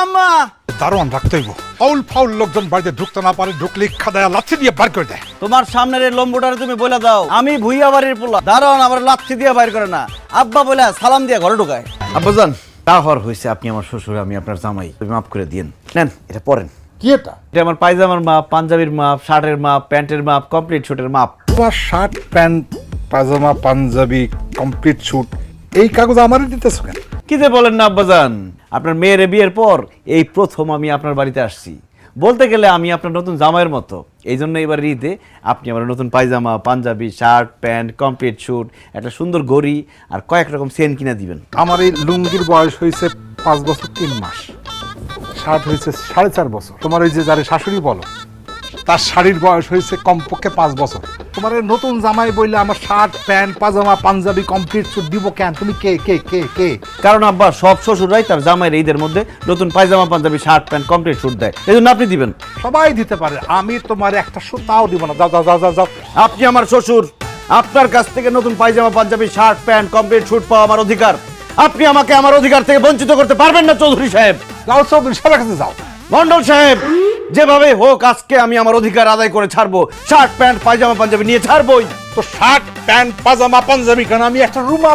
আম্মা দারোয়ান রাখতে হইব। ফাউল ফাউল লোকজন বাড়িতে ঢুকতে না পারে, ঢুকলে খাদায়া লাথি দিয়ে বার করে দেয়। তোমার সামনের এই লম্বুটারে তুমি বলে দাও আমি ভুইয়া বাড়ির পোলা, দারোয়ান আমার লাচ্ছি দিয়ে বাইর করে না, আব্বা বলে সালাম দিয়ে ঘরে ঢুকায়। আব্বাজান তা হওয়ার হয়েছে, আপনি আমার শ্বশুর, আমি আপনার জামাই, তুমি মাফ করে দিন। নেন এটা পরেন। কি এটা? এটা আমার পায়জামার মাপ, পাঞ্জাবির মাপ, শার্টের মাপ, প্যান্টের মাপ, কমপ্লিট শুটের মাপ। তোমার শার্ট প্যান্ট পাজামা পাঞ্জাবি কমপ্লিট স্যুট এই কাগজ আমারই দিতেছো কেন? কি যে বলেন না আব্বাজান, আপনার মেয়ের বিয়ের পর এই প্রথম আমি আপনার বাড়িতে আসছি। বলতে গেলে আমি আপনার নতুন জামাইয়ের মতো। এই জন্য এবার ঈদে আপনি আমার নতুন পায়জামা, পাঞ্জাবি, শার্ট প্যান্ট, কমপ্লিট স্যুট, একটা সুন্দর ঘড়ি আর কয়েক রকম চেন কিনা দিবেন। আমার এই লুঙ্গির বয়স হয়েছে 5 বছর 3 মাস, শার্ট হয়েছে 4.5 বছর। তোমার ওই যে যারে শাশুড়ি বলো তার শাড়ির বয়স হয়েছে কমপক্ষে 5 বছর। তোমার এই নতুন জামাই বললে আমার শার্ট প্যান্ট পাজামা পাঞ্জাবি কমপ্লিট স্যুট দিব কেন? তুমি কে কে কে কে? কারণ আব্বা সব শ্বশুররাই তার জামাইয়ের ঈদের মধ্যে নতুন পায়জামা, পাঞ্জাবি, শার্ট প্যান্ট, কমপ্লিট স্যুট দেয়, এই জন্য আপনি দিবেন। সবাই দিতে পারে, আমি তোমার একটা সুতাও দিব না। যাও যাও যাও যাও যাও। আপনি আমার শ্বশুর, আপনার কাছ থেকে নতুন পায়জামা, পাঞ্জাবি, শার্ট প্যান্ট, কমপ্লিট স্যুট পাওয়া আমার অধিকার। আপনি আমাকে আমার অধিকার থেকে বঞ্চিত করতে পারবেন না চৌধুরী সাহেব। যাও চৌধুরী সাহেবের কাছে যাও। মন্ডল সাহেব, যেভাবে হোক আজকে আমি আমার অধিকার আদায় করে ছাড়বো। শার্ট প্যান্ট পায়জামা পাঞ্জাবি নিয়ে ছাড়বই। তো শার্ট প্যান্ট পাজামা পাঞ্জাবি কেন? আমি একটা রুমাল